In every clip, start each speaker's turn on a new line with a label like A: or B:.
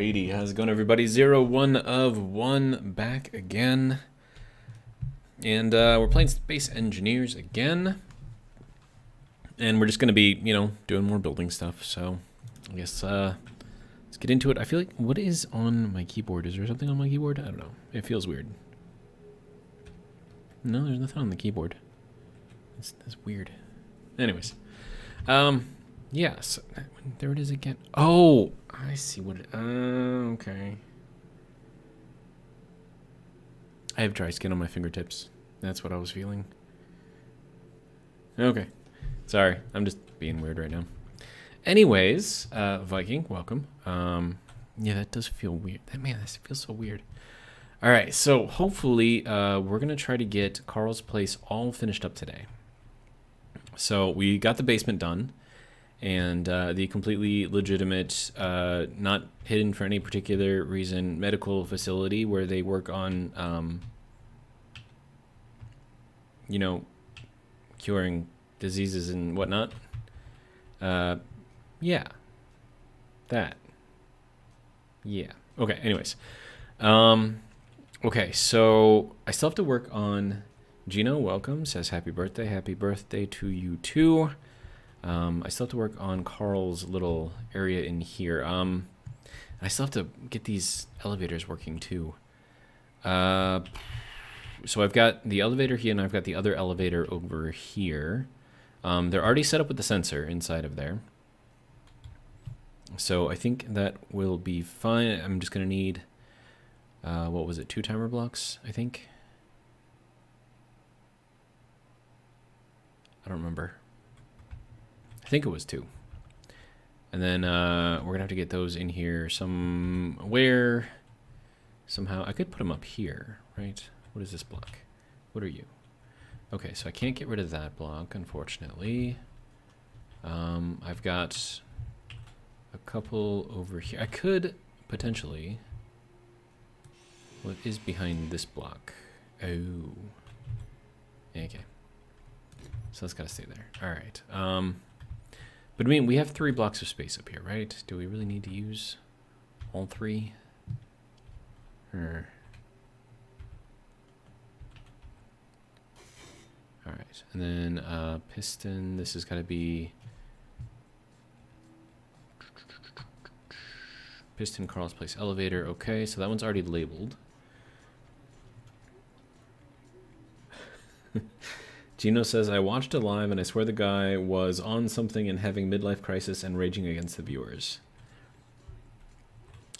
A: Alrighty, how's it going, everybody? 01 of 1 back again. And we're playing Space Engineers again. And we're just going to be, doing more building stuff. So, I guess let's get into it. I feel like, what is on my keyboard? Is there something on my keyboard? I don't know. It feels weird. No, there's nothing on the keyboard. That's weird. Anyways. Yeah, so there it is again. Oh, I see what it, okay. I have dry skin on my fingertips. That's what I was feeling. Okay. Sorry, I'm just being weird right now. Anyways, Viking, welcome. Yeah, that does feel weird. That feels so weird. All right, so hopefully we're going to try to get Carl's place all finished up today. So we got the basement done. And the completely legitimate, not hidden for any particular reason, medical facility where they work on, curing diseases and whatnot. Yeah. That. Yeah. Okay, anyways. Okay, so I still have to work on... Gino, welcome, says happy birthday to you too. I still have to work on Carl's little area in here. I still have to get these elevators working too. So I've got the elevator here and I've got the other elevator over here. They're already set up with the sensor inside of there. So I think that will be fine. I'm just going to need, what was it, 2 timer blocks, I think? I don't remember. I think it was 2. And then we're going to have to get those in here somewhere. Somehow. I could put them up here, right? What is this block? What are you? Okay, so I can't get rid of that block, unfortunately. I've got a couple over here. I could potentially... What is behind this block? Oh. Okay. So that's got to stay there. All right. But I mean, we have 3 blocks of space up here, right? Do we really need to use all 3? Or... All right, and then piston. This has got to be piston. Carl's place elevator. Okay, so that one's already labeled. Gino says, I watched it live and I swear the guy was on something and having midlife crisis and raging against the viewers.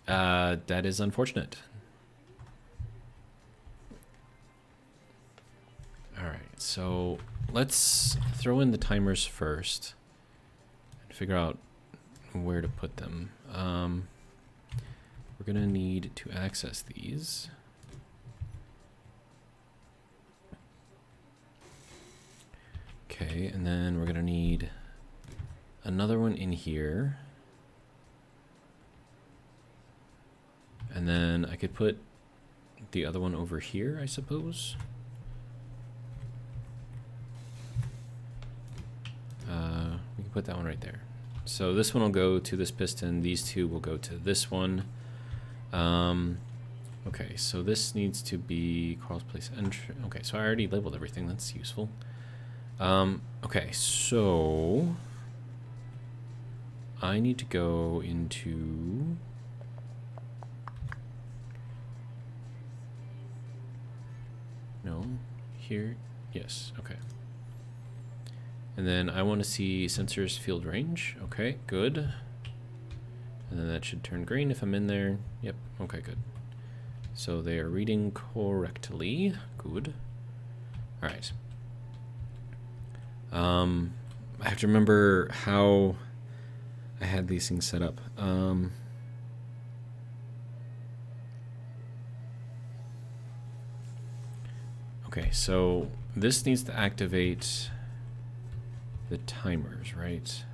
A: That is unfortunate. Alright, so let's throw in the timers first and figure out where to put them. We're going to need to access these. Okay, and then we're going to need another one in here. And then I could put the other one over here, I suppose. We can put that one right there. So this one will go to this piston. These 2 will go to this one. Okay, so this needs to be Carl's place entry. Okay, so I already labeled everything. That's useful. Okay, so I need to go into here. Yes, okay. And then I want to see sensors field range. Okay, good. And then that should turn green if I'm in there. Yep, okay, good. So they are reading correctly. Good. All right. I have to remember how I had these things set up. Okay, so this needs to activate the timers, right?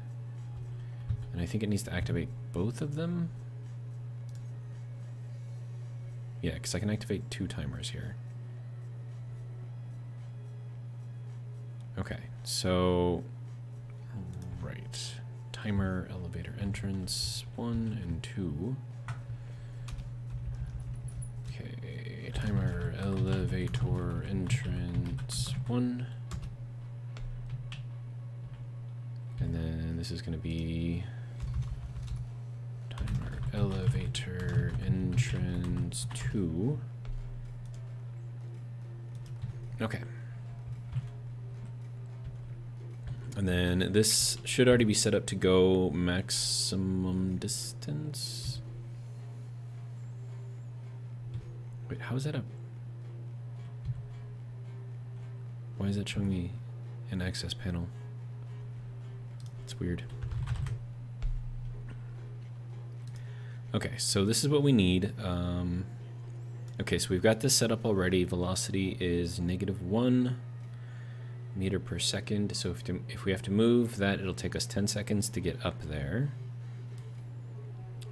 A: And I think it needs to activate both of them. Yeah, because I can activate 2 timers here. Okay, so, right, timer, elevator entrance, 1 and 2. timer elevator entrance 1. And then this is going to be timer elevator entrance 2. Okay. And then this should already be set up to go maximum distance. Wait, how is that up? Why is that showing me an access panel? It's weird. Okay, so this is what we need. Okay, so we've got this set up already. Velocity is -1 meter per second. So if we have to move that, it'll take us 10 seconds to get up there.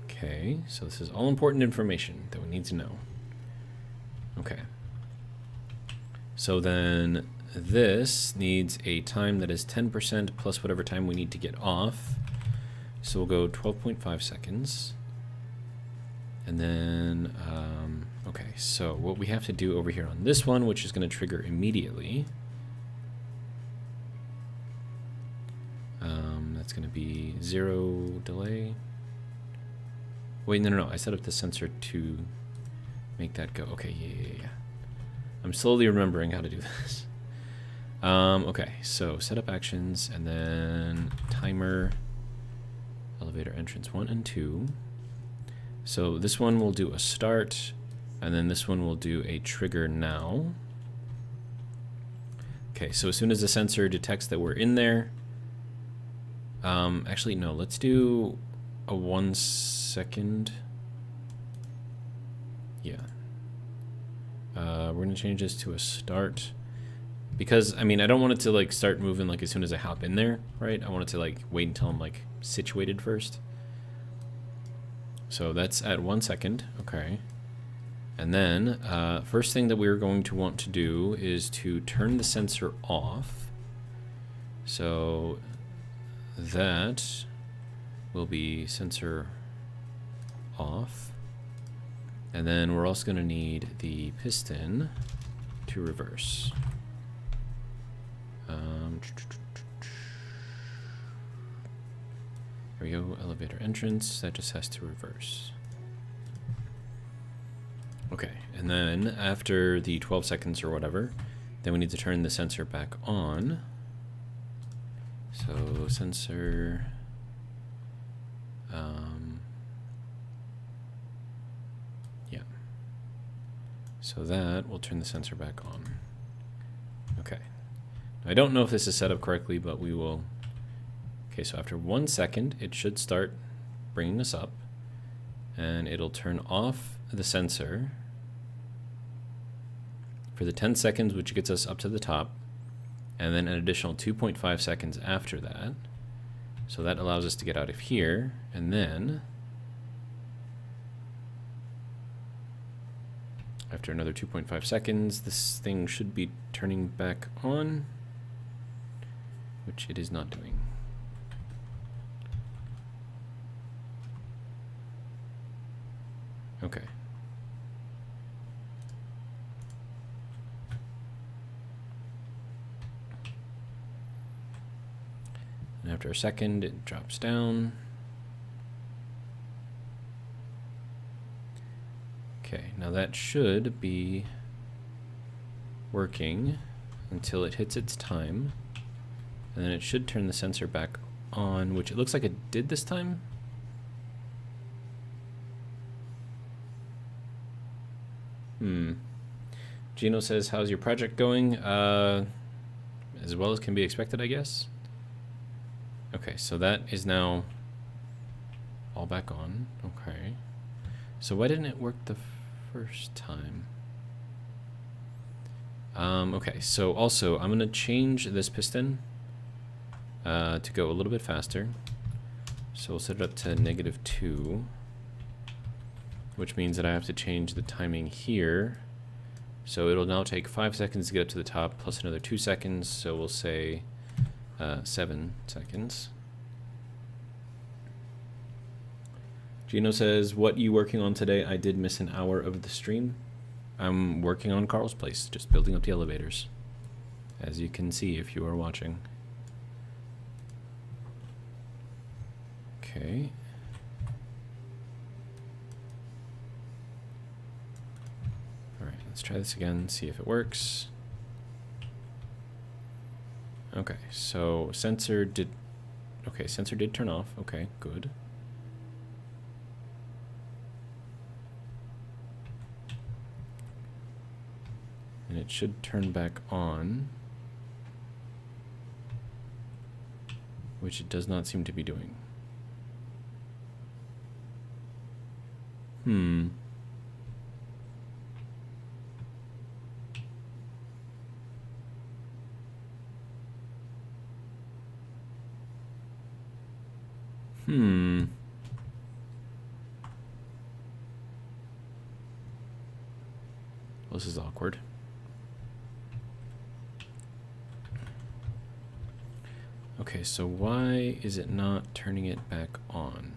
A: Okay, so this is all important information that we need to know. Okay. So then this needs a time that is 10% plus whatever time we need to get off. So we'll go 12.5 seconds. And then, okay, so what we have to do over here on this one, which is going to trigger immediately, that's going to be 0 delay. Wait, no, I set up the sensor to make that go. Okay, yeah. I'm slowly remembering how to do this. Okay, so setup actions, and then timer, elevator entrance 1 and 2. So this one will do a start, and then this one will do a trigger now. Okay, so as soon as the sensor detects that we're in there, actually no, let's do a 1 second. Yeah. We're gonna change this to a start, because I mean I don't want it to like start moving like as soon as I hop in there, right? I want it to like wait until I'm like situated first. So that's at 1 second, okay. And then first thing that we're going to want to do is to turn the sensor off. So that will be sensor off. And then we're also going to need the piston to reverse. There we go, elevator entrance, that just has to reverse. Okay, and then after the 12 seconds or whatever, then we need to turn the sensor back on. So sensor, yeah. So that will turn the sensor back on. Okay. Now, I don't know if this is set up correctly, but we will. Okay, so after 1 second, it should start bringing us up, and it'll turn off the sensor for the 10 seconds, which gets us up to the top, and then an additional 2.5 seconds after that. So that allows us to get out of here, and then after another 2.5 seconds, this thing should be turning back on, which it is not doing. Okay. And after a second, it drops down. Okay, now that should be working until it hits its time. And then it should turn the sensor back on, which it looks like it did this time. Gino says, how's your project going? As well as can be expected, I guess. Okay, so that is now all back on. Okay. So why didn't it work the first time? Okay, so also I'm going to change this piston to go a little bit faster. So we'll set it up to -2, which means that I have to change the timing here. So it'll now take 5 seconds to get up to the top, plus another 2 seconds, so we'll say 7 seconds. Gino says, what you working on today? I did miss an hour of the stream. I'm working on Carl's place, just building up the elevators, as you can see if you are watching. Okay. Alright, let's try this again, see if it works. Okay, so sensor did turn off. Okay, good. And it should turn back on, which it does not seem to be doing. Well, this is awkward. Okay, so why is it not turning it back on?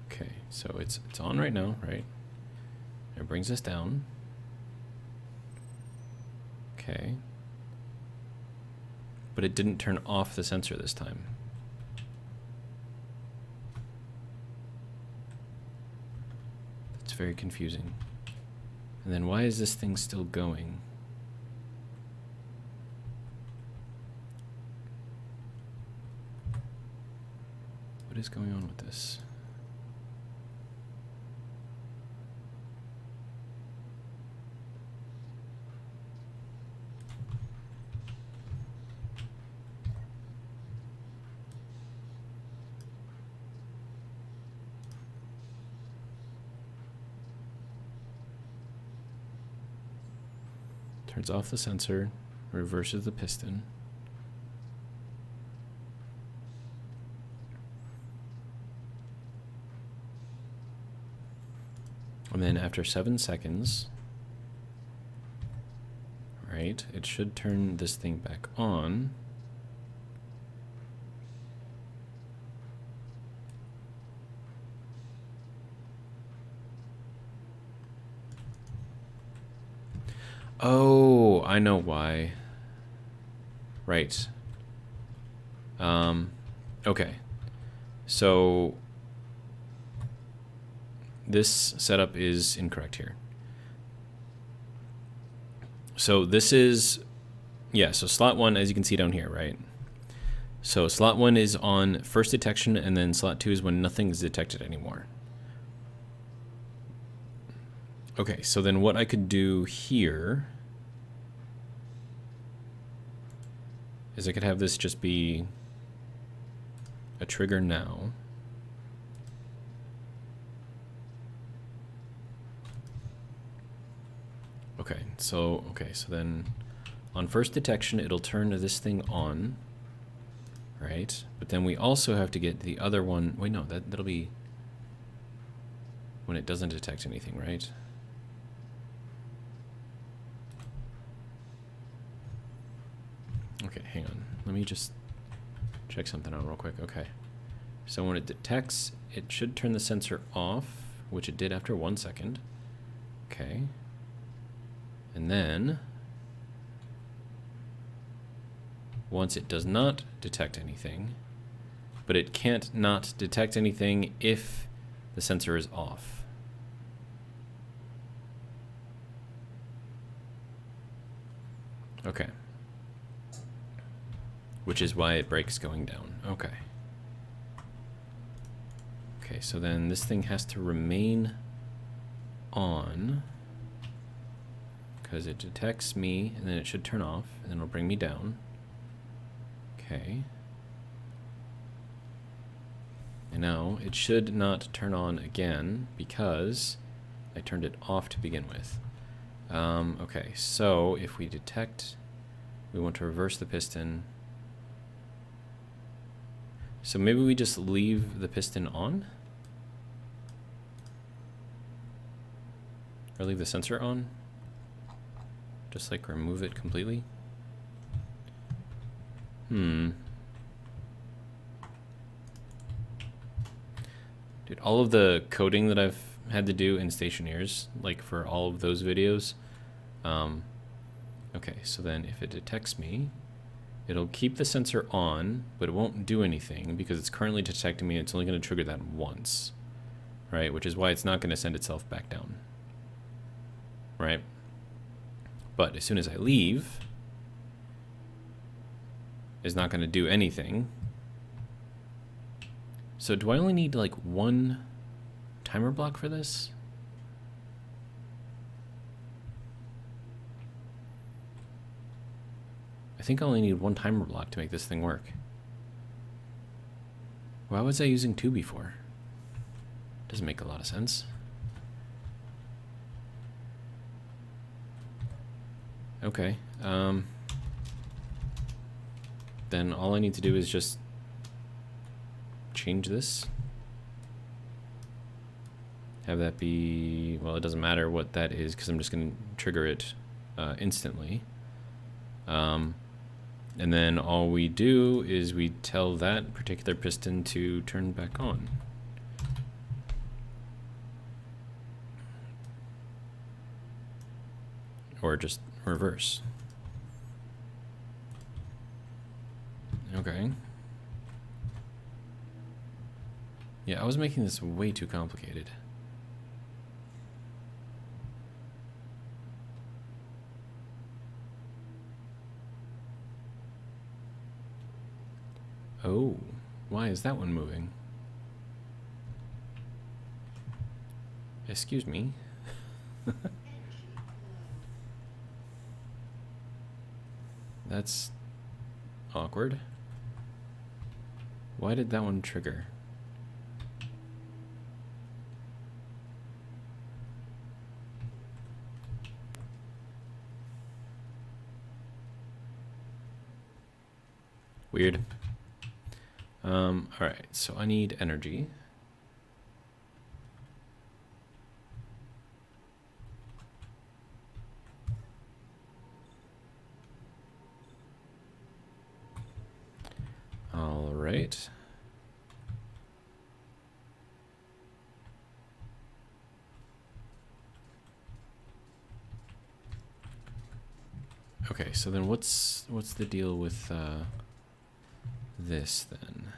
A: Okay, so it's on right now, right? It brings us down. Okay. But it didn't turn off the sensor this time. That's very confusing. And then why is this thing still going? What is going on with this? Turns off the sensor, reverses the piston. And then after 7 seconds, right, it should turn this thing back on. Oh, I know why. Right. Okay. So this setup is incorrect here. So this is, yeah, so slot 1, as you can see down here, right? So slot 1 is on first detection, and then slot 2 is when nothing is detected anymore. Okay, so then what I could do here is I could have this just be a trigger now. Okay, so then on first detection it'll turn this thing on, right? But then we also have to get the other one. Wait, no, that'll be when it doesn't detect anything, right? Okay, hang on. Let me just check something out real quick. Okay. So when it detects, it should turn the sensor off, which it did after 1 second. Okay. And then, once it does not detect anything, but it can't not detect anything if the sensor is off. Okay. Which is why it breaks going down. Okay. Okay, so then this thing has to remain on because it detects me, and then it should turn off, and then it'll bring me down. Okay. And now it should not turn on again because I turned it off to begin with. Okay, so if we detect, we want to reverse the piston. So maybe we just leave the piston on? Or leave the sensor on? Just like remove it completely? Dude, all of the coding that I've had to do in Stationeers, like for all of those videos. Okay, so then if it detects me, it'll keep the sensor on, but it won't do anything because it's currently detecting me. It's only going to trigger that once, right? Which is why it's not going to send itself back down, right? But as soon as I leave, it's not going to do anything. So do I only need like one timer block for this? I think I only need one timer block to make this thing work. Why was I using 2 before? Doesn't make a lot of sense. Okay. Then all I need to do is just change this. Have that be, well, it doesn't matter what that is because I'm just going to trigger it instantly. And then all we do is we tell that particular piston to turn back on. Or just reverse. Okay. Yeah, I was making this way too complicated. Oh, why is that one moving? Excuse me. That's awkward. Why did that one trigger? Weird. All right, so I need energy. All right. Okay, so then what's the deal with this then?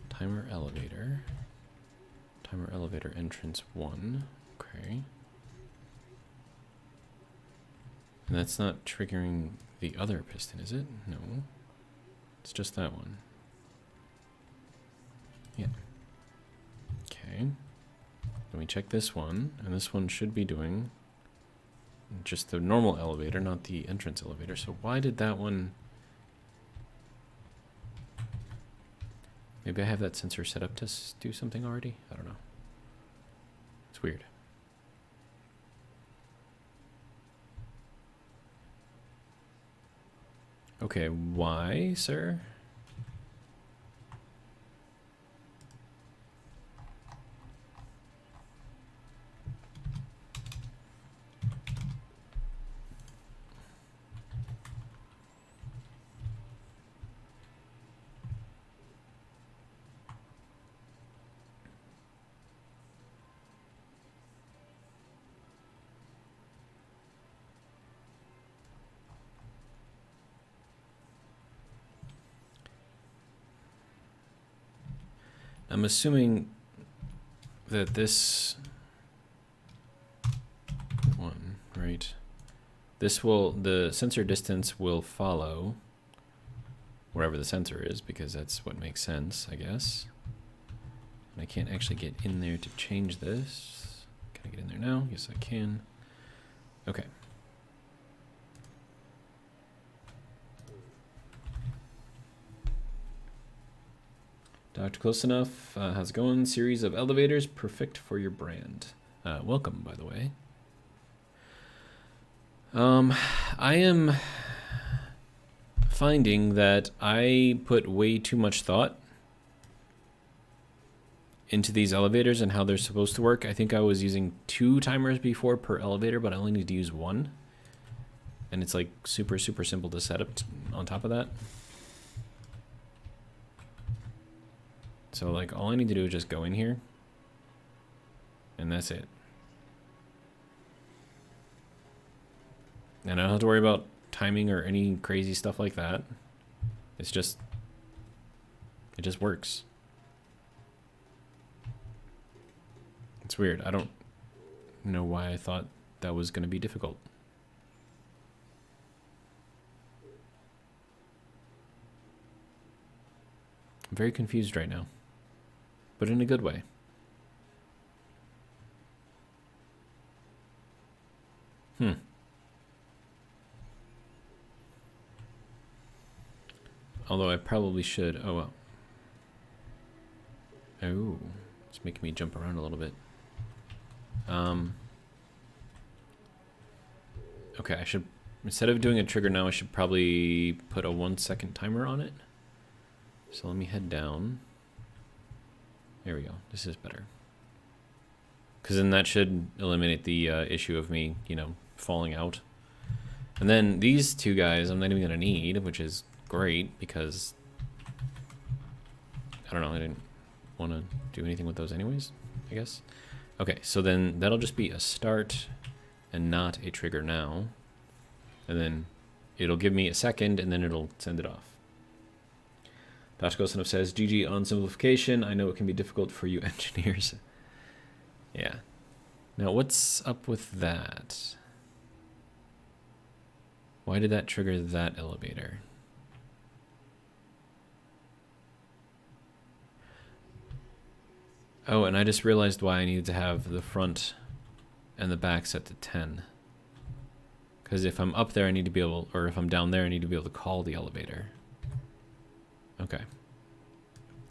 A: Timer elevator entrance 1. Okay. And that's not triggering the other piston, is it? No. It's just that one. Yeah. Okay. Then we check this one, and this one should be doing just the normal elevator, not the entrance elevator. So why did that one... Maybe I have that sensor set up to do something already? I don't know. It's weird. Okay, why, sir? I'm assuming that this one, right? This will, the sensor distance will follow wherever the sensor is because that's what makes sense, I guess. And I can't actually get in there to change this. Can I get in there now? Yes, I can. Okay. Dr. Close Enough, how's it going? Series of elevators, perfect for your brand. Welcome, by the way. I am finding that I put way too much thought into these elevators and how they're supposed to work. I think I was using 2 timers before per elevator, but I only need to use 1. And it's like super simple to set up on top of that. So like all I need to do is just go in here. And that's it. And I don't have to worry about timing or any crazy stuff like that. It's just, it just works. It's weird. I don't know why I thought that was going to be difficult. I'm very confused right now, but in a good way. Although I probably should. Oh, well. Oh, it's making me jump around a little bit. Okay, I should, instead of doing a trigger now, I should probably put a 1 second timer on it. So let me head down. There we go. This is better. Because then that should eliminate the issue of me, you know, falling out. And then these two guys I'm not even going to need, which is great because, I don't know, I didn't want to do anything with those anyways, I guess. Okay, so then that'll just be a start and not a trigger now. And then it'll give me a second and then it'll send it off. Dashko Sonov says, GG on simplification. I know it can be difficult for you engineers. Yeah. Now what's up with that? Why did that trigger that elevator? Oh, and I just realized why I needed to have the front and the back set to 10. Because if I'm up there, I need to be able, or if I'm down there, I need to be able to call the elevator. Okay.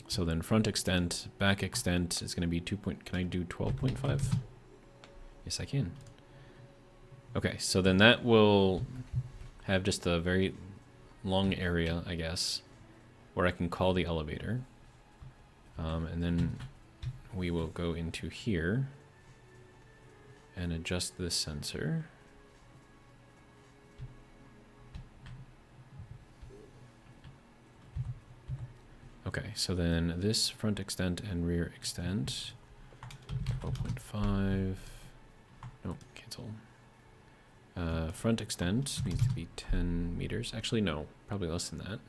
A: So then front extent, back extent is going to be 2 point, can I do 12.5? Yes, I can. Okay, so then that will have just a very long area, I guess, where I can call the elevator. And then we will go into here and adjust this sensor. Okay, so then this front extent and rear extent, 12.5, no, cancel. Front extent needs to be 10 meters. Actually, no, probably less than that.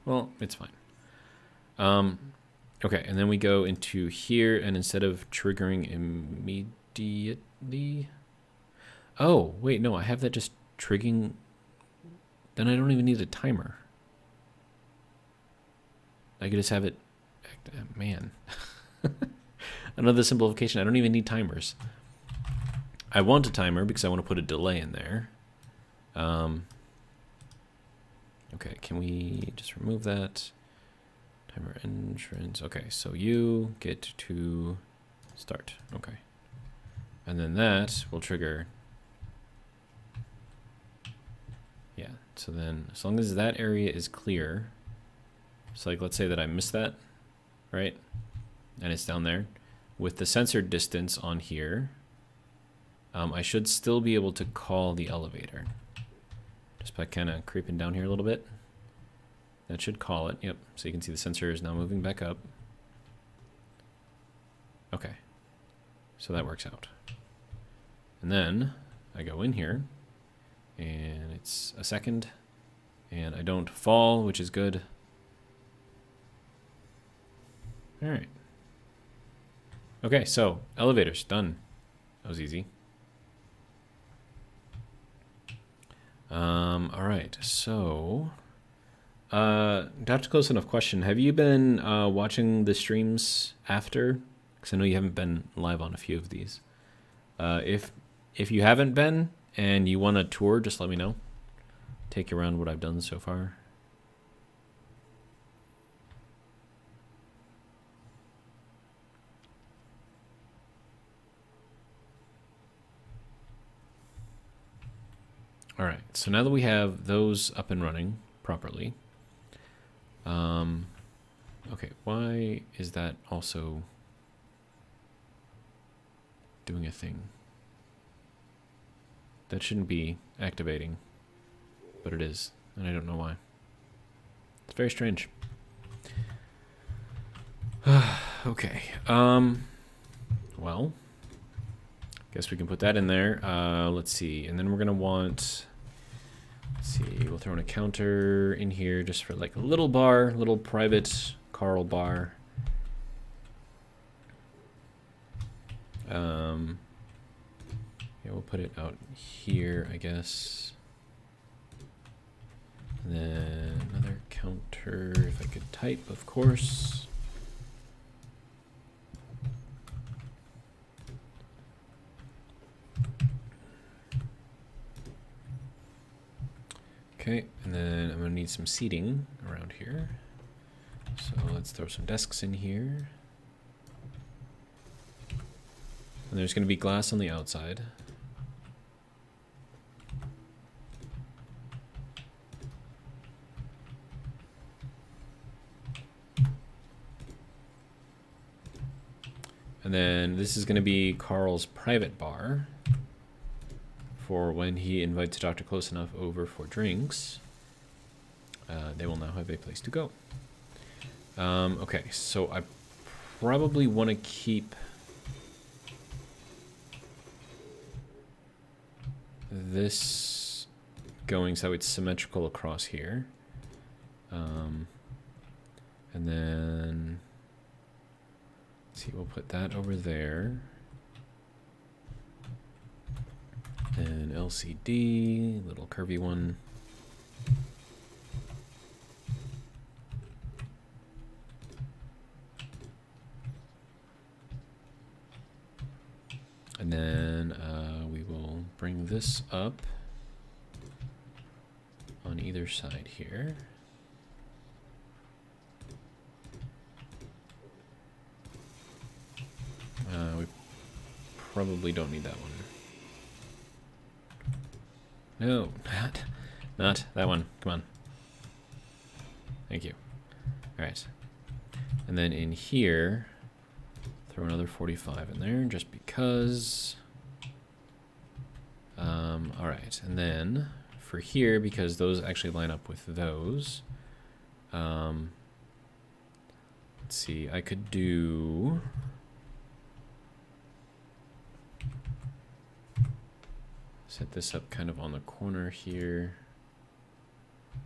A: Well, it's fine. Okay, and then we go into here, and instead of triggering immediately... Oh, wait, no, I have that just triggering... Then I don't even need a timer. I could just have it... Man. Another simplification. I don't even need timers. I want a timer because I want to put a delay in there. Okay, can we just remove that? Timer entrance. Okay, so you get to start. Okay. And then that will trigger. Yeah, so then as long as that area is clear, so like let's say that I missed that, right? And it's down there. With the sensor distance on here, I should still be able to call the elevator. Just by kind of creeping down here a little bit. That should call it. Yep. So you can see the sensor is now moving back up. Okay. So that works out. And then I go in here and it's a second and I don't fall, which is good. All right. Okay, so elevators done. That was easy. All right, so Dr. Close enough question. Have you been watching the streams after? Because I know you haven't been live on a few of these. If you haven't been and you want a tour, just let me know. Take you around what I've done so far. All right, so now that we have those up and running properly, okay, why is that also doing a thing? That shouldn't be activating, but it is, and I don't know why. It's very strange. Okay. Well, guess we can put that in there. Let's see. And then we're going to want, let's see, we'll throw in a counter in here just for like a little bar, little private Carl bar. Yeah, we'll put it out here, I guess. And then another counter, if I could type, of course. Okay, and then I'm gonna need some seating around here. So let's throw some desks in here. And there's gonna be glass on the outside. And then this is gonna be Carl's private bar for when he invites Dr. Close Enough over for drinks. They will now have a place to go. Okay, so I probably want to keep this going so it's symmetrical across here. And then, let's see, we'll put that over there. And LCD, little curvy one. And then we will bring this up on either side here. We probably don't need that one. No, not that one. Come on. Thank you. All right. And then in here, throw another 45 in there just because. All right. And then for here, because those actually line up with those. Let's see. I could do. Set this up kind of on the corner here.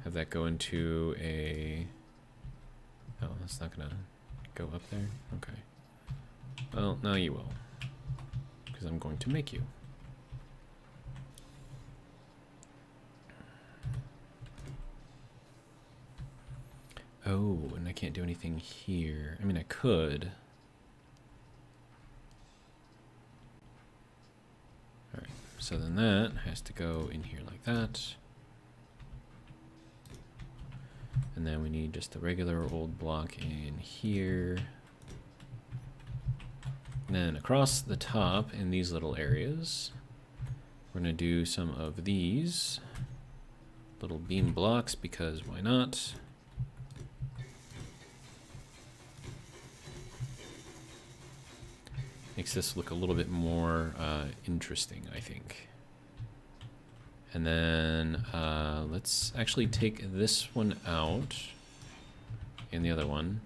A: Have that go into a... Oh, that's not gonna go up there? Okay. Well, now you will. Because I'm going to make you. Oh, and I can't do anything here. I mean, I could. Alright. So then that has to go in here like that. And then we need just the regular old block in here. And then across the top in these little areas, we're going to do some of these little beam blocks because why not? Makes this look a little bit more interesting, I think. And then let's actually take this one out and the other one.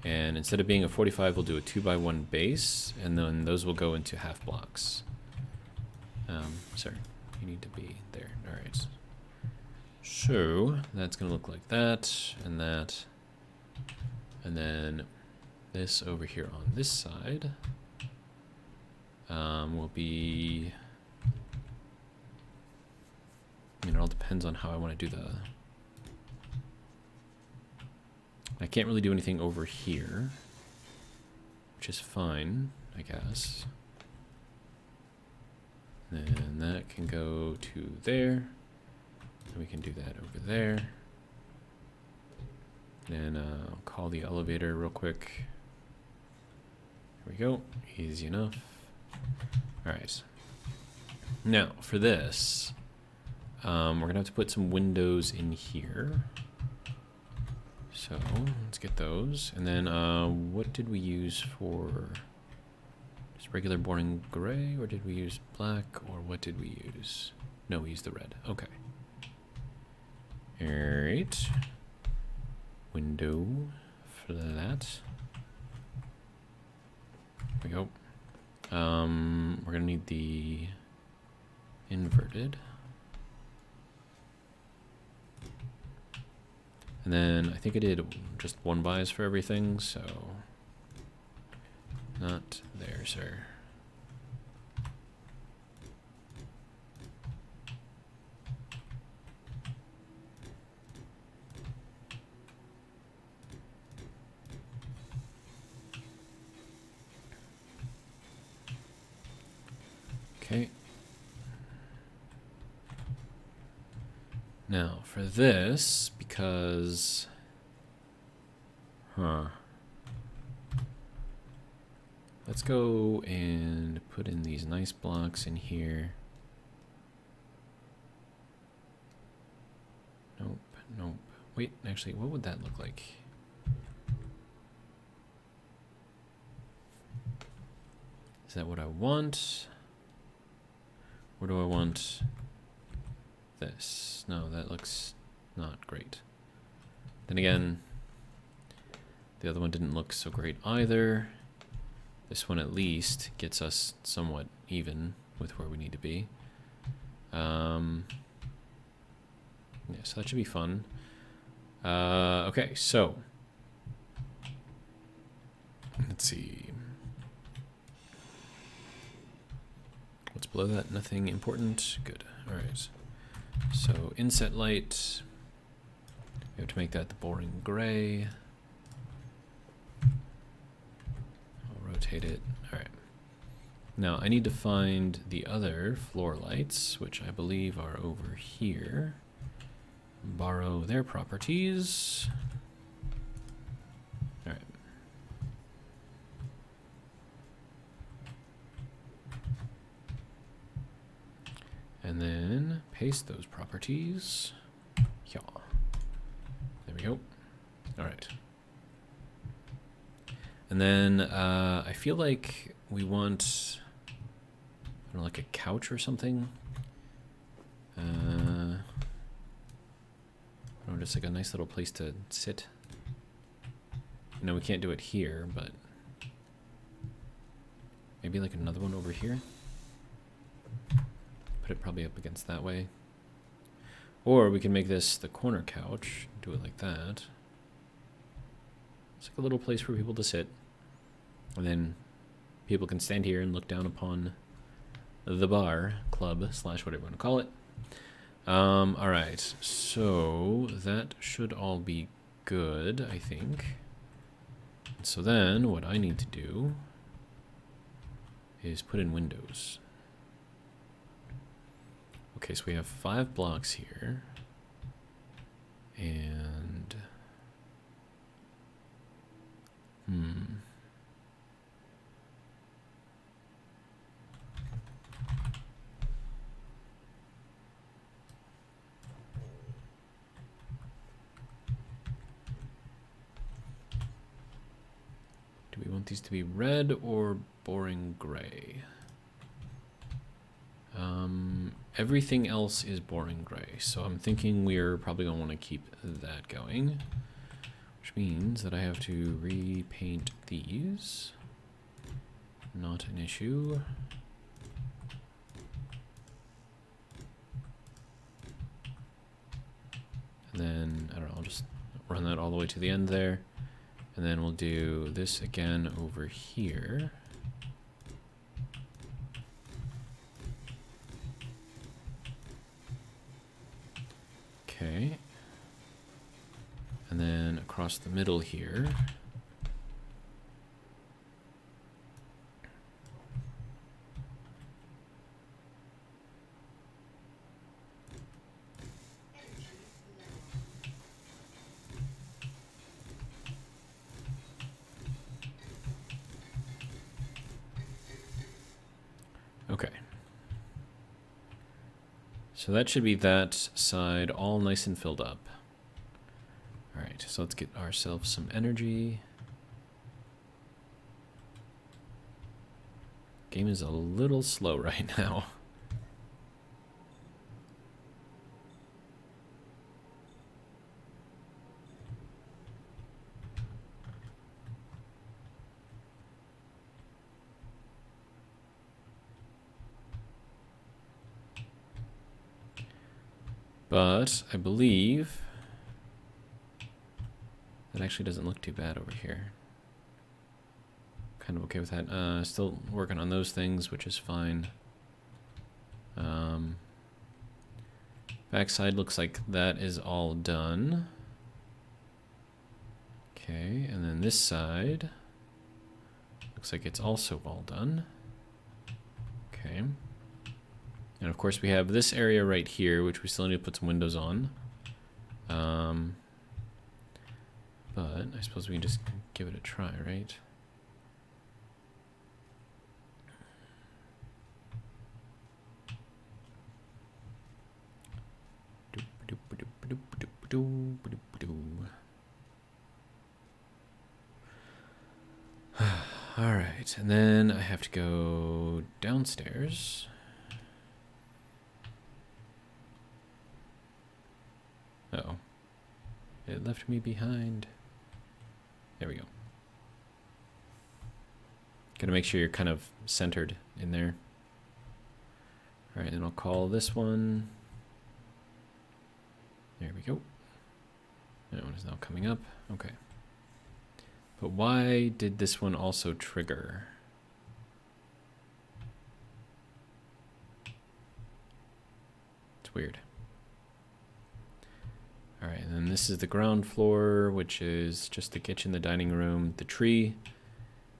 A: And instead of being a 45, we'll do a 2x1 base, and then those will go into half blocks. Sorry, you need to be there. All right. So that's going to look like that, and then this over here on this side will be. I mean, it all depends on how I want to do the. I can't really do anything over here, which is fine, I guess. And that can go to there. And we can do that over there. And I'll call the elevator real quick. There we go. Easy enough. All right. Now, for this, we're going to have to put some windows in here. So let's get those. And then what did we use for just regular boring gray, or did we use black, or what did we use? No, we used the red. Okay. All right. Window for that. we go. We're gonna need the inverted. And then I think I did just one bias for everything, so not there, sir. Okay. Now for this, because, let's go and put in these nice blocks in here. Nope, nope. Wait, actually, what would that look like? Is that what I want? Or do I want this? No, that looks not great. Then again, the other one didn't look so great either. This one at least gets us somewhat even with where we need to be. Yeah, so that should be fun. Okay, so let's see. What's below that? Nothing important. Good. All right. So inset light. We have to make that the boring gray. I'll rotate it. All right. Now I need to find the other floor lights, which I believe are over here. Borrow their properties. All right. And then paste those properties. Yeah. There we go. All right. And then I feel like we want, I don't know, like a couch or something. I don't know, just like a nice little place to sit. You know, we can't do it here, but maybe like another one over here. Put it probably up against that way. Or we can make this the corner couch, do it like that. It's like a little place for people to sit. And then people can stand here and look down upon the bar, club, slash whatever you want to call it. All right, so that should all be good, I think. So then what I need to do is put in windows. Okay, so we have 5 blocks here. And do we want these to be red or boring gray? Everything else is boring gray, so I'm thinking we're probably going to want to keep that going, which means that I have to repaint these. Not an issue. And then, I don't know, I'll just run that all the way to the end there. And then we'll do this again over here. Okay. And then across the middle here. Okay. So that should be that side all nice and filled up. All right, so let's get ourselves some energy. Game is a little slow right now. But I believe that actually doesn't look too bad over here. Kind of okay with that. Still working on those things, which is fine. Backside looks like that is all done. Okay, and then this side looks like it's also all done. Okay. And of course we have this area right here, which we still need to put some windows on. But I suppose we can just give it a try, right? All right, and then I have to go downstairs. Uh-oh. It left me behind. There we go. Gotta make sure you're kind of centered in there. All right, then I'll call this one. There we go. That one is now coming up. Okay. But why did this one also trigger? It's weird. All right, and then this is the ground floor, which is just the kitchen, the dining room, the tree,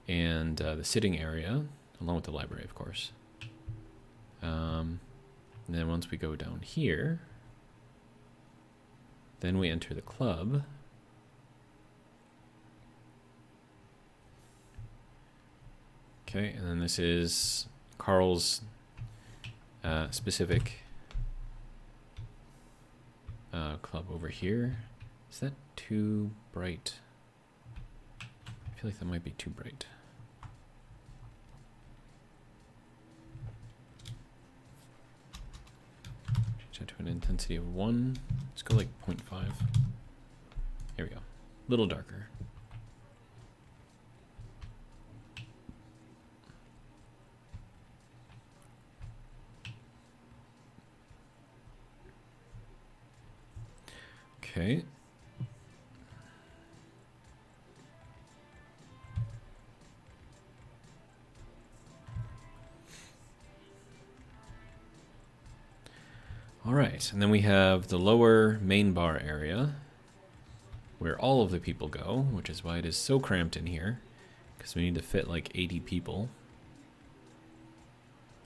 A: and the sitting area, along with the library, of course. And then once we go down here, then we enter the club. Okay, and then this is Carl's specific club over here. Is that too bright? I feel like that might be too bright. Change that to an intensity of 1. Let's go like 0.5. Here we go. A little darker. Okay. All right, and then we have the lower main bar area where all of the people go, which is why it is so cramped in here, because we need to fit like 80 people,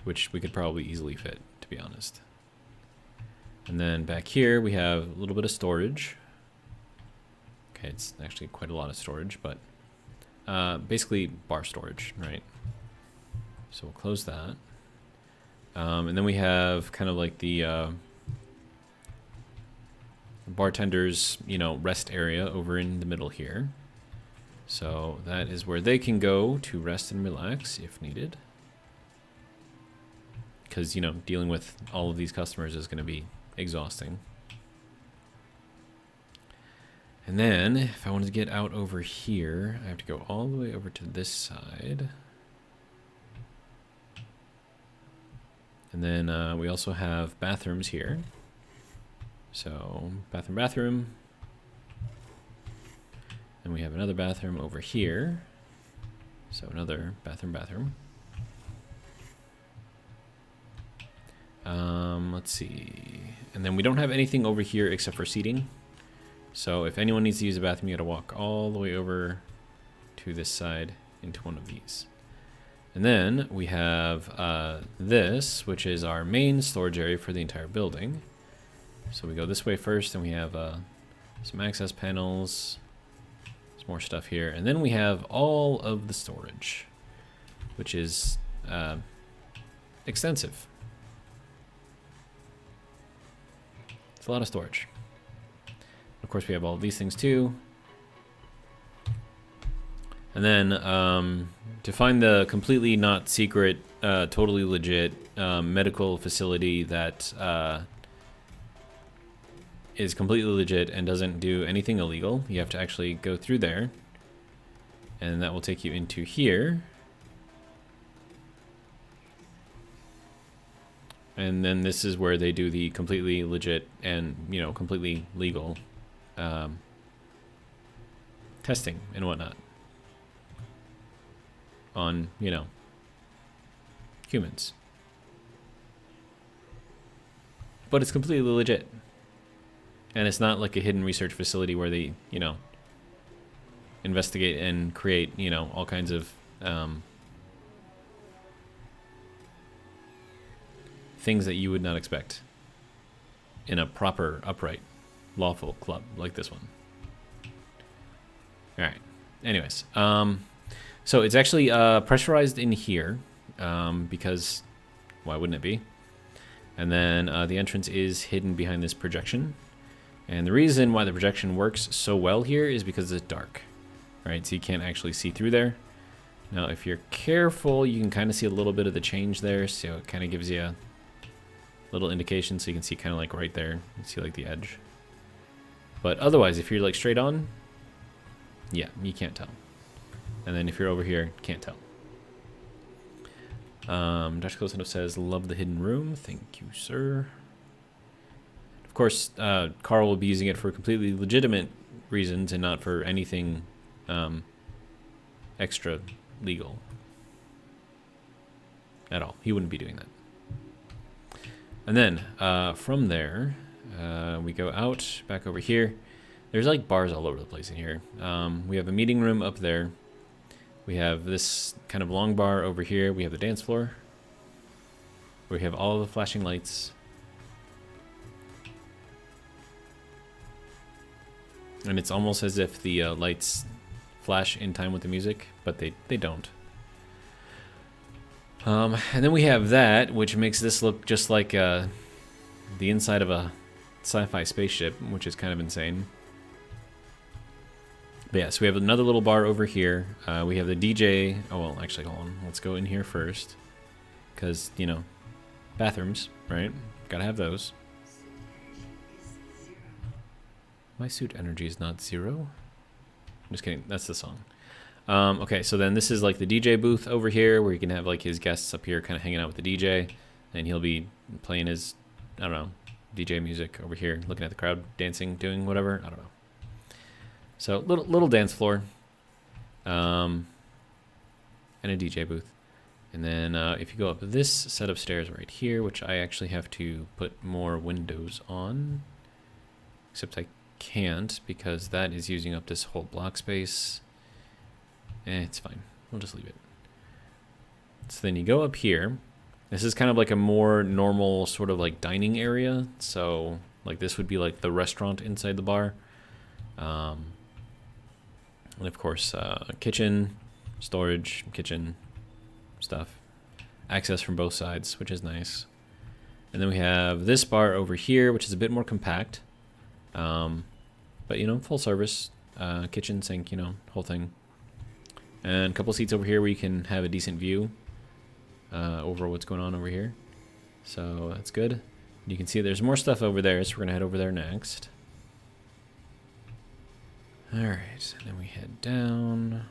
A: which we could probably easily fit, to be honest. And then back here we have a little bit of storage. Okay, it's actually quite a lot of storage, but basically bar storage, right? So we'll close that. And then we have kind of like the bartender's, rest area over in the middle here. So that is where they can go to rest and relax if needed. Because, dealing with all of these customers is going to be exhausting. And then if I wanted to get out over here, I have to go all the way over to this side. And then we also have bathrooms here. So bathroom. And we have another bathroom over here. So another bathroom. Let's see. And then we don't have anything over here except for seating. So if anyone needs to use a bathroom, you gotta walk all the way over to this side into one of these. And then we have this, which is our main storage area for the entire building. So we go this way first, and we have some access panels, some more stuff here. And then we have all of the storage, which is extensive. It's a lot of storage. Of course, we have all of these things too. And then to find the completely not secret, totally legit medical facility that is completely legit and doesn't do anything illegal, you have to actually go through there. And that will take you into here. And then this is where they do the completely legit and, you know, completely legal testing and whatnot on, you know, humans. But it's completely legit. And it's not like a hidden research facility where they, you know, investigate and create, you know, all kinds of things that you would not expect in a proper, upright, lawful club like this one. All right. Anyways, so it's actually pressurized in here because why wouldn't it be? And then the entrance is hidden behind this projection. And the reason why the projection works so well here is because it's dark. All right, so you can't actually see through there. Now, if you're careful, you can kind of see a little bit of the change there. So it kind of gives you a little indication, so you can see kind of like right there. You see like the edge. But otherwise, if you're like straight on, yeah, you can't tell. And then if you're over here, can't tell. Dr. Close Enough says, love the hidden room. Thank you, sir. Of course, Carl will be using it for completely legitimate reasons and not for anything extra legal at all. He wouldn't be doing that. And then from there, we go out back over here. There's like bars all over the place in here. We have a meeting room up there. We have this kind of long bar over here. We have the dance floor. We have all the flashing lights. And it's almost as if the lights flash in time with the music, but they don't. And then we have that, which makes this look just like the inside of a sci-fi spaceship, which is kind of insane. But yeah, so we have another little bar over here. We have the DJ. Oh, well, actually, hold on. Let's go in here first. Because, you know, bathrooms, right? Gotta have those. My suit energy is not zero. I'm just kidding. That's the song. Okay, so then this is like the DJ booth over here where you can have like his guests up here kind of hanging out with the DJ. And he'll be playing his, I don't know, DJ music over here, looking at the crowd, dancing, doing whatever. I don't know. So little dance floor, and a DJ booth. And then if you go up this set of stairs right here, which I actually have to put more windows on, except I can't because that is using up this whole block space. It's fine. We'll just leave it. So then you go up here. This is kind of like a more normal sort of like dining area. So like this would be like the restaurant inside the bar. And of course, kitchen, storage, kitchen stuff. Access from both sides, which is nice. And then we have this bar over here, which is a bit more compact. But, you know, full service. Kitchen, sink, you know, whole thing. And a couple seats over here where you can have a decent view over what's going on over here. So that's good. You can see there's more stuff over there, so we're going to head over there next. Alright, and then we head down.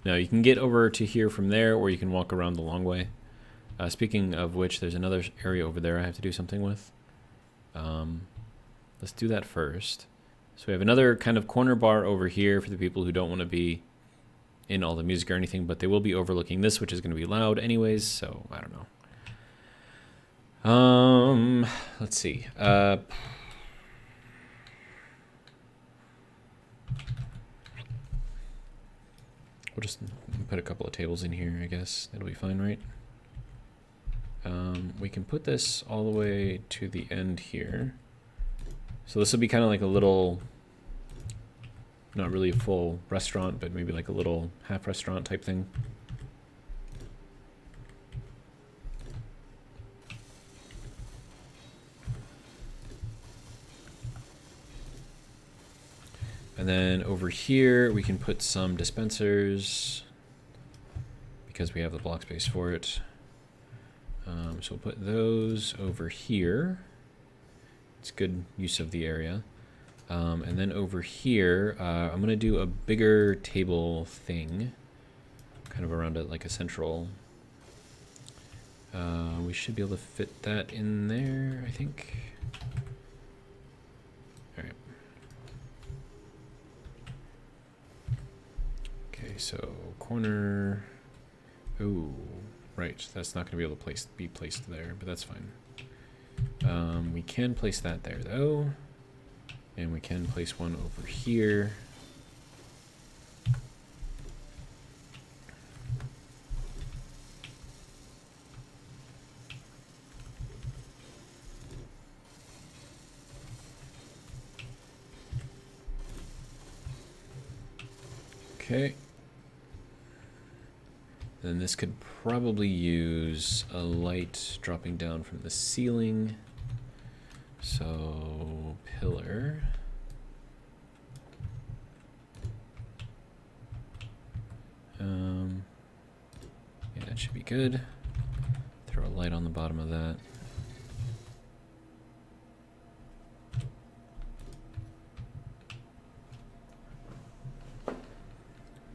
A: Now you can get over to here from there, or you can walk around the long way. Speaking of which, there's another area over there I have to do something with. Let's do that first. So we have another kind of corner bar over here for the people who don't want to be in all the music or anything, but they will be overlooking this, which is going to be loud anyways, so I don't know. Let's see. We'll just put a couple of tables in here, I guess. It'll be fine, right? We can put this all the way to the end here. So this will be kind of like a little, not really a full restaurant, but maybe like a little half restaurant type thing. And then over here, we can put some dispensers because we have the block space for it. So we'll put those over here. It's good use of the area. And then over here, I'm going to do a bigger table thing. kind of around it like a central. We should be able to fit that in there, I think. All right. Okay, so corner. Ooh, right. That's not going to be able to be placed there, but that's fine. We can place that there though, and we can place one over here. Okay. Then this could probably use a light dropping down from the ceiling. So, pillar. Yeah, that should be good. Throw a light on the bottom of that.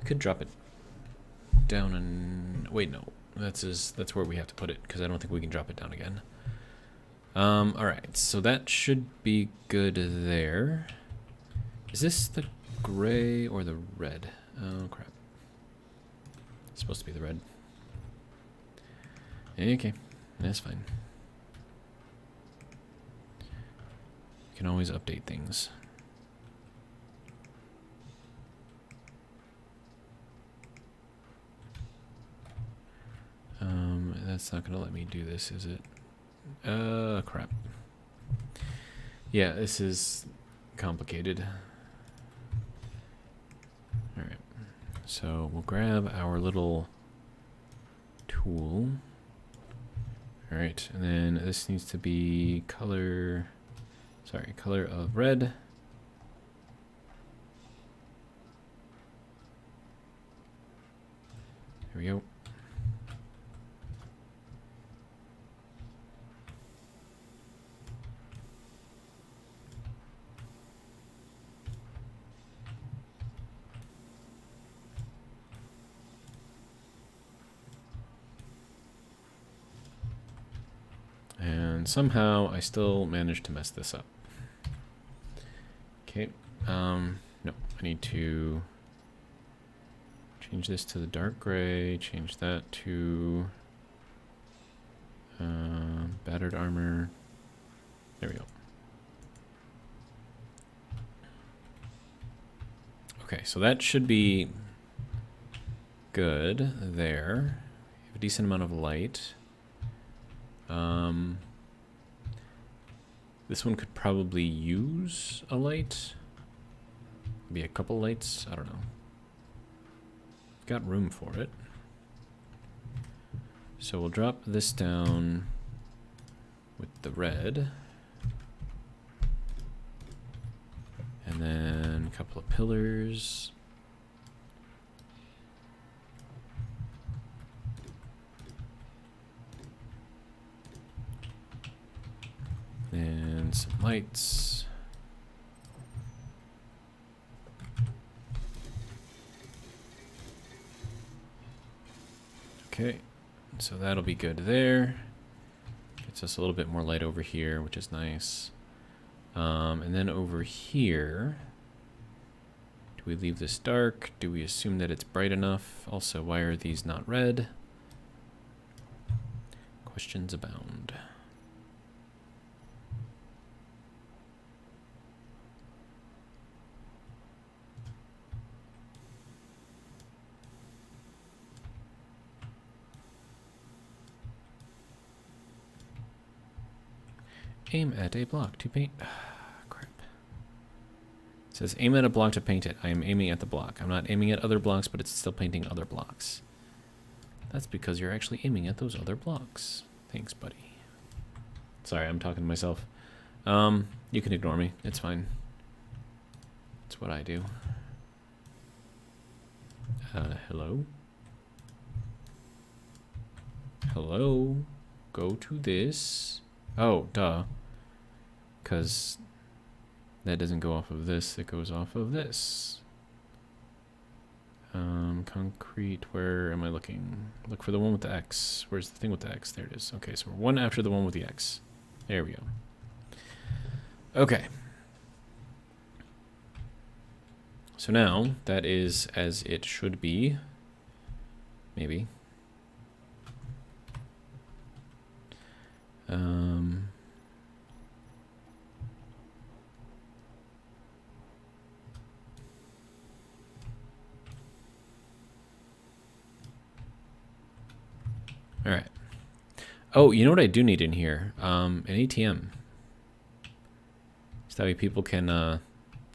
A: Could drop it down and wait, no, that's where we have to put it because I don't think we can drop it down again. All right, so that should be good there. Is this the gray or the red? Oh crap! It's supposed to be the red. Okay, that's fine. You can always update things. That's not gonna let me do this, is it? Crap. Yeah, this is complicated. Alright, so we'll grab our little tool. Alright, and then this needs to be color of red. There we go. And somehow I still managed to mess this up. Okay, no, I need to change this to the dark gray, change that to battered armor. There we go. Okay, so that should be good there. We have a decent amount of light. This one could probably use a light. Maybe a couple lights, I don't know. Got room for it. So we'll drop this down with the red. And then a couple of pillars. And some lights. Okay, so that'll be good there. Gets us a little bit more light over here, which is nice. And then over here, do we leave this dark? Do we assume that it's bright enough? Also, why are these not red? Questions abound. Aim at a block to paint. Crap. It says aim at a block to paint it. I am aiming at the block. I'm not aiming at other blocks, but it's still painting other blocks. That's because you're actually aiming at those other blocks. Thanks, buddy. Sorry, I'm talking to myself. You can ignore me. It's fine. It's what I do. Hello? Hello? Go to this. Oh, duh. Because that doesn't go off of this, it goes off of this. Concrete, where am I looking? Look for the one with the X. Where's the thing with the X? There it is. Okay, so we're one after the one with the X. There we go. Okay. So now, that is as it should be. Maybe. All right. Oh, you know what I do need in here? An ATM. So that way people can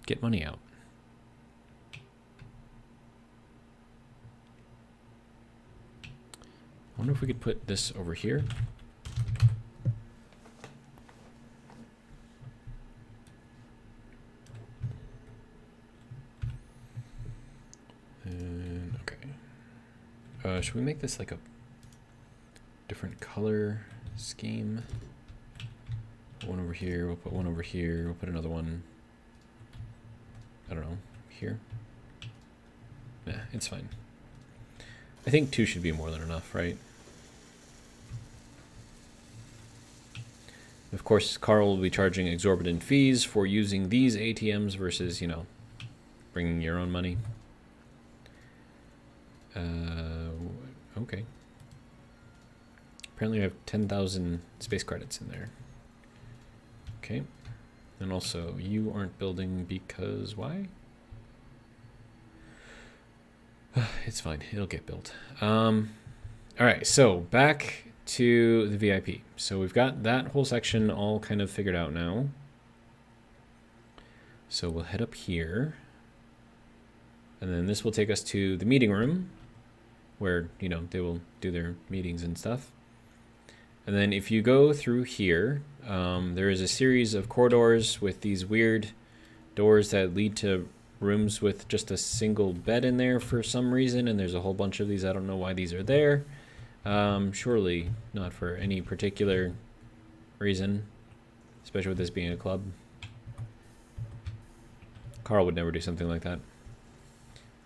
A: get money out. I wonder if we could put this over here. And, okay. Should we make this like a different color scheme? Put one over here, we'll put one over here, we'll put another one, I don't know, here? Nah, it's fine. I think 2 should be more than enough, right? Of course, Carl will be charging exorbitant fees for using these ATMs versus, you know, bringing your own money. Okay. Apparently I have 10,000 space credits in there. Okay. And also, you aren't building because why? It's fine. It'll get built. All right. So back to the VIP. So we've got that whole section all kind of figured out now. So we'll head up here. And then this will take us to the meeting room where, you know, they will do their meetings and stuff. And then if you go through here, there is a series of corridors with these weird doors that lead to rooms with just a single bed in there for some reason. And there's a whole bunch of these. I don't know why these are there. Surely not for any particular reason, especially with this being a club. Carl would never do something like that.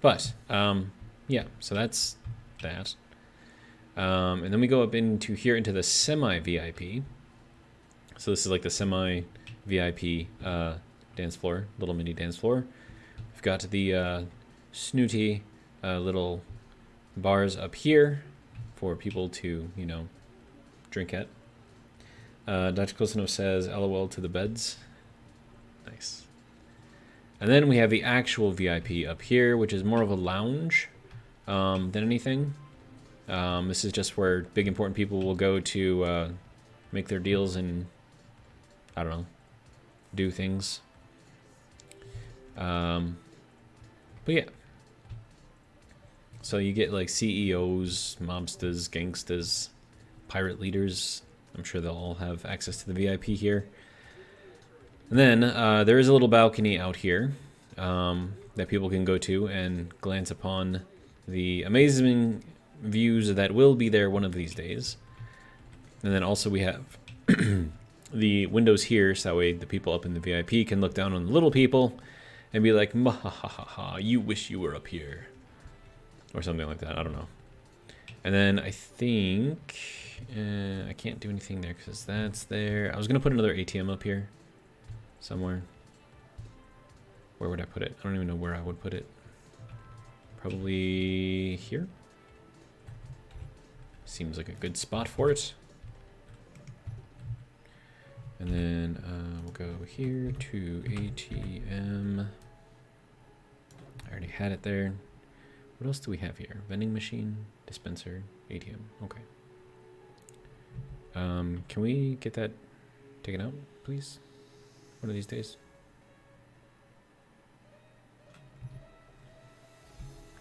A: But, yeah, so that's that. And then we go up into here into the semi-VIP. So this is like the semi-VIP dance floor, little mini dance floor. We've got the snooty little bars up here for people to, you know, drink at. Dr. Kilsonov says, LOL to the beds. Nice. And then we have the actual VIP up here, which is more of a lounge than anything. This is just where big important people will go to make their deals and, I don't know, do things. But yeah. So you get like CEOs, mobsters, gangsters, pirate leaders. I'm sure they'll all have access to the VIP here. And then there is a little balcony out here that people can go to and glance upon the amazing views that will be there one of these days. And then also we have the windows here, so that way the people up in the VIP can look down on the little people and be like, "Mahahaha, you wish you were up here," or something like that. I don't know. And then I think I can't do anything there because that's there. I was gonna put another ATM up here somewhere. Where would I put it? I don't even know where I would put it. Probably here. Seems like a good spot for it. And then we'll go here to ATM. I already had it there. What else do we have here? Vending machine, dispenser, ATM. Okay. Can we get that taken out, please? One of these days.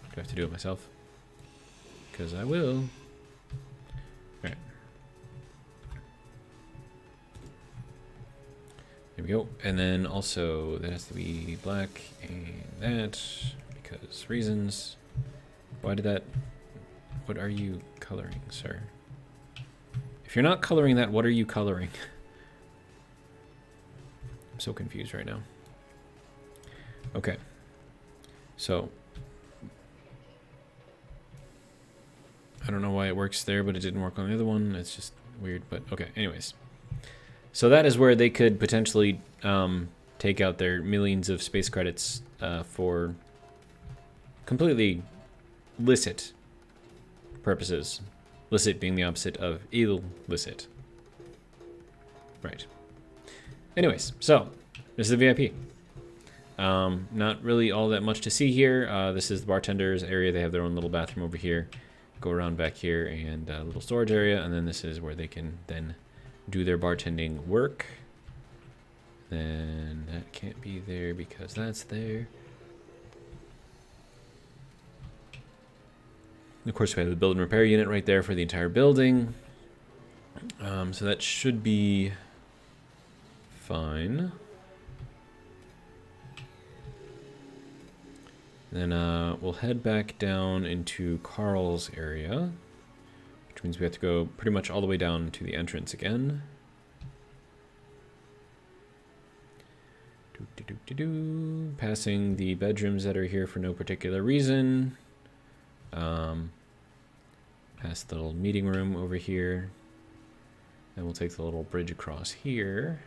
A: Do I have to do it myself? Because I will. Alright. There we go. And then also that has to be black and that because reasons. Why did that? What are you coloring, sir? If you're not coloring that, what are you coloring? I'm so confused right now. Okay. So I don't know why it works there, but it didn't work on the other one. It's just weird, but okay. Anyways, so that is where they could potentially take out their millions of space credits for completely licit purposes. Licit being the opposite of illicit. Right. Anyways, so this is the VIP. Not really all that much to see here. This is the bartender's area. They have their own little bathroom over here. Go around back here and a little storage area, and then this is where they can then do their bartending work. Then that can't be there because that's there. And of course, we have the build and repair unit right there for the entire building. So that should be fine. Then we'll head back down into Carl's area, which means we have to go pretty much all the way down to the entrance again. Passing the bedrooms that are here for no particular reason. Past the little meeting room over here. Then we'll take the little bridge across here.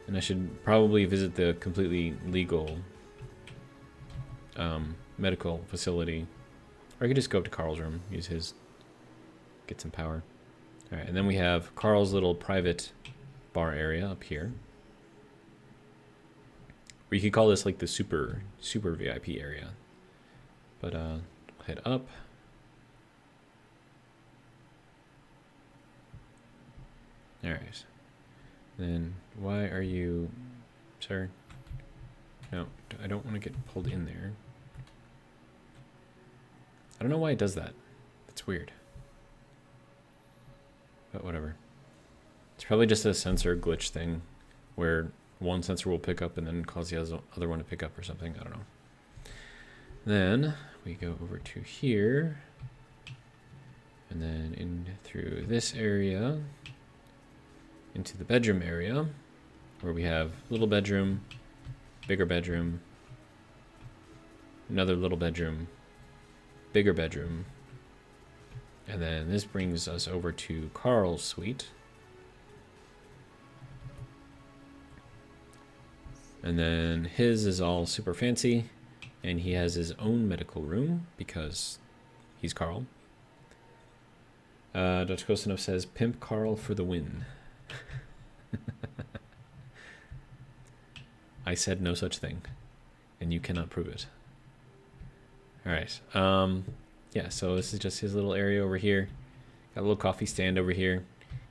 A: And I should probably visit the completely legal medical facility. Or I could just go up to Carl's room, use his, get some power. Alright, and then we have Carl's little private bar area up here. Or you could call this like the super VIP area. But head up. Alright. Then why are you, sir? No, I don't want to get pulled in there. I don't know why it does that. That's weird. But whatever. It's probably just a sensor glitch thing where one sensor will pick up and then cause the other one to pick up or something. I don't know. Then we go over to here and then in through this area into the bedroom area where we have little bedroom, bigger bedroom, another little bedroom, bigger bedroom, and then this brings us over to Carl's suite. And then his is all super fancy, and he has his own medical room because he's Carl. Dr. Kostanov says, "Pimp Carl for the win." I said no such thing, and you cannot prove it. All right. Yeah, so this is just his little area over here. Got a little coffee stand over here.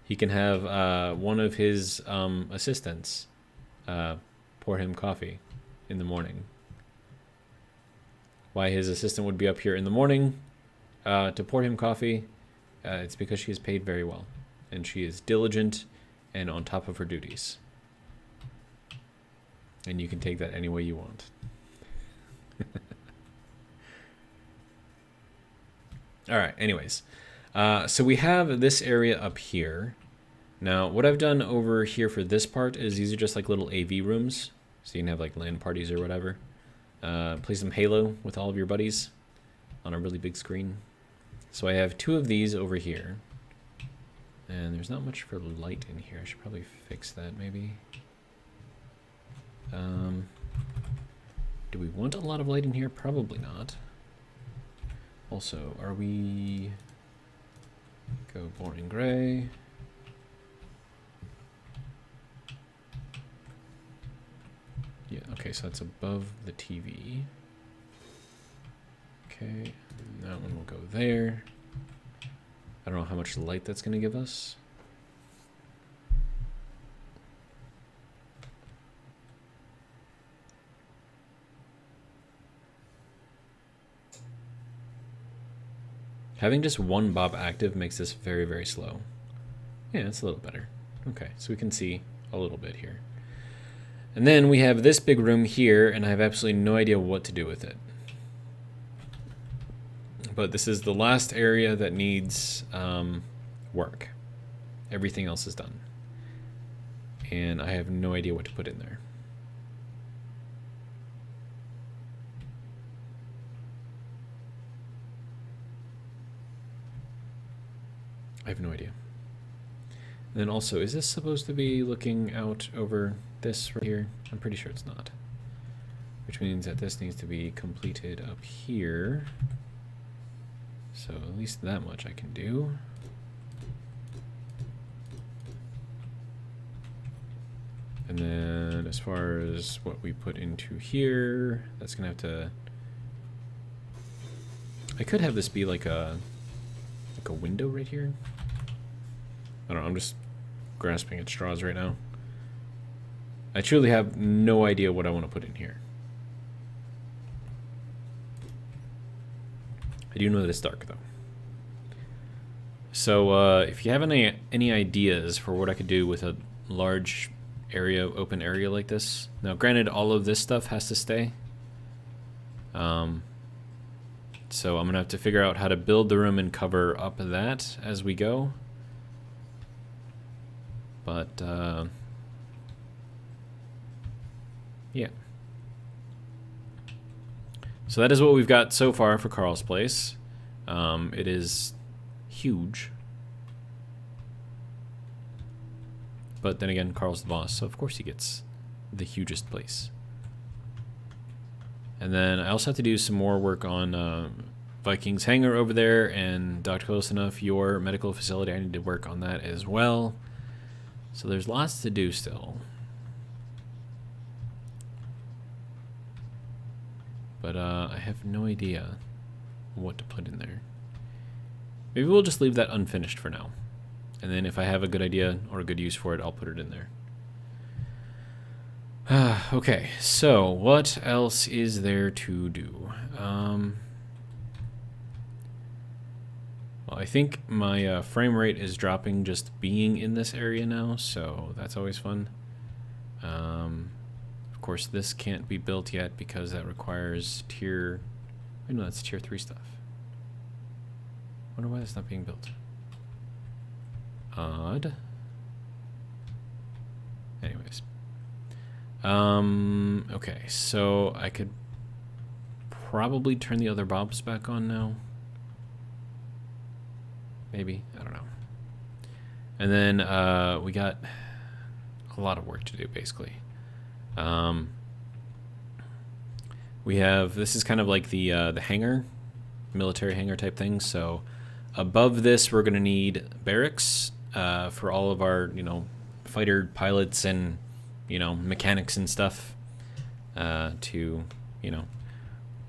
A: He can have one of his assistants pour him coffee in the morning. Why his assistant would be up here in the morning to pour him coffee, it's because she is paid very well, and she is diligent and on top of her duties. And you can take that any way you want. All right, anyways. So we have this area up here. Now, what I've done over here for this part is these are just like little AV rooms. So you can have like LAN parties or whatever. Play some Halo with all of your buddies on a really big screen. So I have two of these over here. And there's not much for light in here. I should probably fix that maybe. Do we want a lot of light in here? Probably not. Also, are we... Go boring gray. Yeah, okay, so that's above the TV. Okay, that one will go there. I don't know how much light that's going to give us. Having just one Bob active makes this very, very slow. Yeah, it's a little better. Okay, so we can see a little bit here. And then we have this big room here, and I have absolutely no idea what to do with it. But this is the last area that needs work. Everything else is done. And I have no idea what to put in there. I have no idea. And then also, is this supposed to be looking out over this right here? I'm pretty sure it's not. Which means that this needs to be completed up here. So at least that much I can do. And then as far as what we put into here, that's gonna have to... I could have this be like a window right here. I don't know, I'm just grasping at straws right now. I truly have no idea what I want to put in here. I do know that it's dark though. So if you have any ideas for what I could do with a large area, open area like this. Now granted, all of this stuff has to stay. So I'm gonna have to figure out how to build the room and cover up that as we go. But yeah. So that is what we've got so far for Carl's place. It is huge. But then again, Carl's the boss, so of course he gets the hugest place. And then I also have to do some more work on Viking's Hangar over there, and Dr. Close Enough, your medical facility. I need to work on that as well. So there's lots to do still. But I have no idea what to put in there. Maybe we'll just leave that unfinished for now. And then if I have a good idea or a good use for it, I'll put it in there. Okay, so what else is there to do? Well, I think my frame rate is dropping just being in this area now, so that's always fun. Of course, this can't be built yet because that requires tier... I know that's tier 3 stuff. Wonder why that's not being built. Odd. Anyways. Okay, so I could probably turn the other bobs back on now. Maybe, I don't know. And then we got a lot of work to do, basically. We have, this is kind of like the hangar, military hangar type thing. So above this, we're going to need barracks for all of our, fighter pilots and, mechanics and stuff to,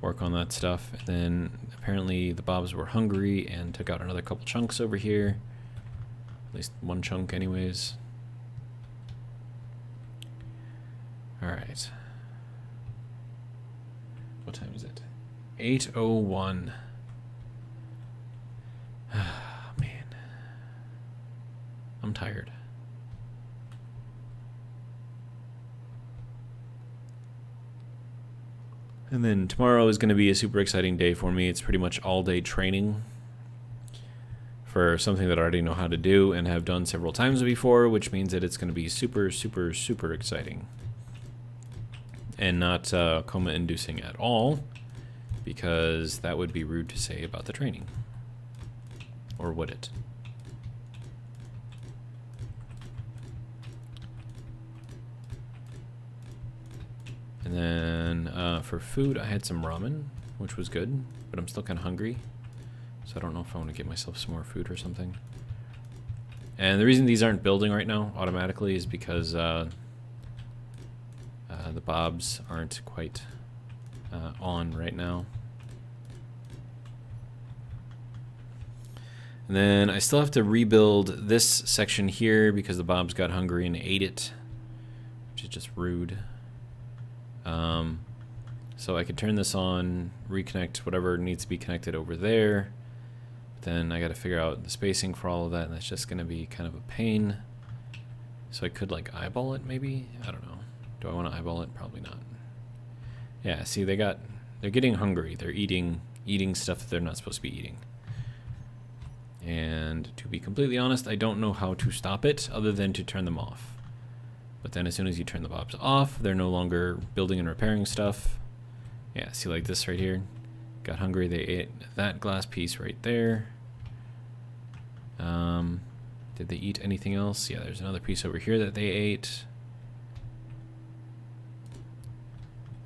A: work on that stuff. And then apparently the bobs were hungry and took out another couple chunks over here. At least one chunk anyways. All right. What time is it? 8:01. Man. I'm tired. And then tomorrow is going to be a super exciting day for me. It's pretty much all day training for something that I already know how to do and have done several times before, which means that it's going to be super, super, super exciting. And not coma-inducing at all, because that would be rude to say about the training. Or would it? And then for food, I had some ramen, which was good, but I'm still kind of hungry. So I don't know if I want to get myself some more food or something. And the reason these aren't building right now automatically is because the bobs aren't quite on right now. And then I still have to rebuild this section here because the bobs got hungry and ate it, which is just rude. So I could turn this on, reconnect whatever needs to be connected over there. But then I got to figure out the spacing for all of that, and that's just going to be kind of a pain. So I could like eyeball it maybe? I don't know. Do I want to eyeball it? Probably not. Yeah, see, they're getting hungry. They're eating stuff that they're not supposed to be eating. And to be completely honest, I don't know how to stop it other than to turn them off. But then as soon as you turn the bobs off, they're no longer building and repairing stuff. Yeah, see, like this right here. Got hungry, they ate that glass piece right there. Did they eat anything else? Yeah, there's another piece over here that they ate.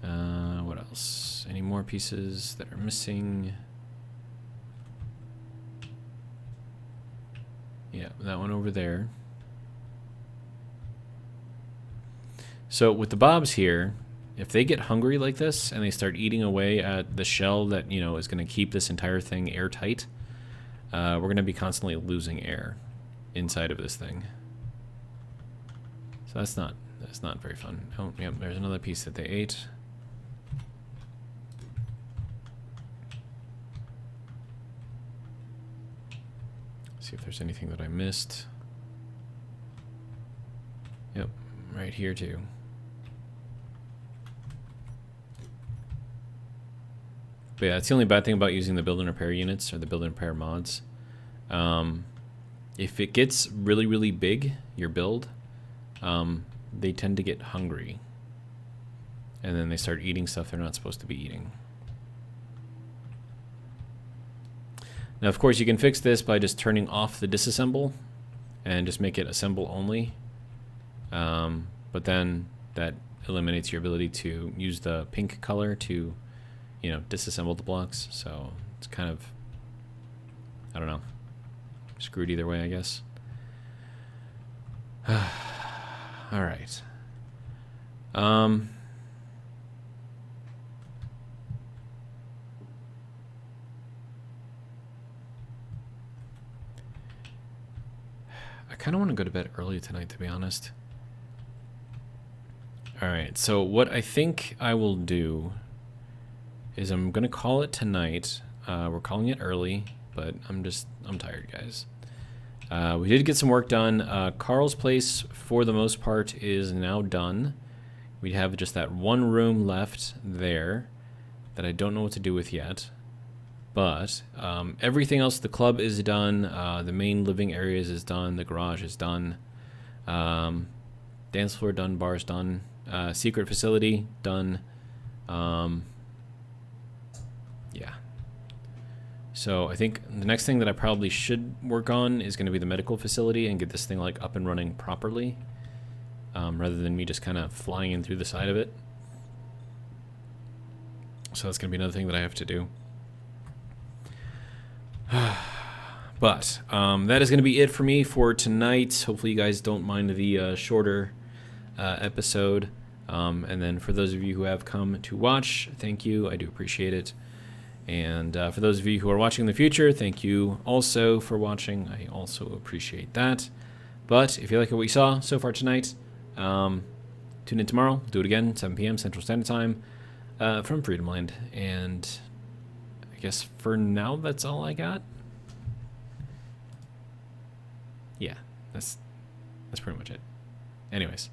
A: What else? Any more pieces that are missing? Yeah, that one over there. So with the bobs here, if they get hungry like this and they start eating away at the shell that, you know, is going to keep this entire thing airtight, we're going to be constantly losing air inside of this thing. So that's not very fun. Oh, yeah, there's another piece that they ate. See if there's anything that I missed. Yep, right here too. But yeah, that's the only bad thing about using the build and repair units or the build and repair mods. If it gets really, really big, your build, they tend to get hungry. And then they start eating stuff they're not supposed to be eating. Now, of course, you can fix this by just turning off the disassemble and just make it assemble only. But then that eliminates your ability to use the pink color to, you know, disassemble the blocks. So it's kind of, I don't know, screwed either way, I guess. All right. I kind of want to go to bed early tonight, to be honest. All right, so what I think I will do is I'm going to call it tonight. We're calling it early, but I'm tired, guys. We did get some work done. Carl's place, for the most part, is now done. We have just that one room left there that I don't know what to do with yet. But everything else, the club is done. The main living areas is done. The garage is done. Dance floor done. Bars done. Secret facility done. Yeah. So I think the next thing that I probably should work on is going to be the medical facility and get this thing like up and running properly, rather than me just kind of flying in through the side of it. So that's going to be another thing that I have to do. But that is going to be it for me for tonight. Hopefully you guys don't mind the shorter episode. And then for those of you who have come to watch, thank you. I do appreciate it. And for those of you who are watching in the future, thank you also for watching. I also appreciate that. But if you like what we saw so far tonight, tune in tomorrow. We'll do it again, 7 p.m. Central Standard Time from Freedomland. And I guess for now, that's all I got. Yeah, that's pretty much it. Anyways.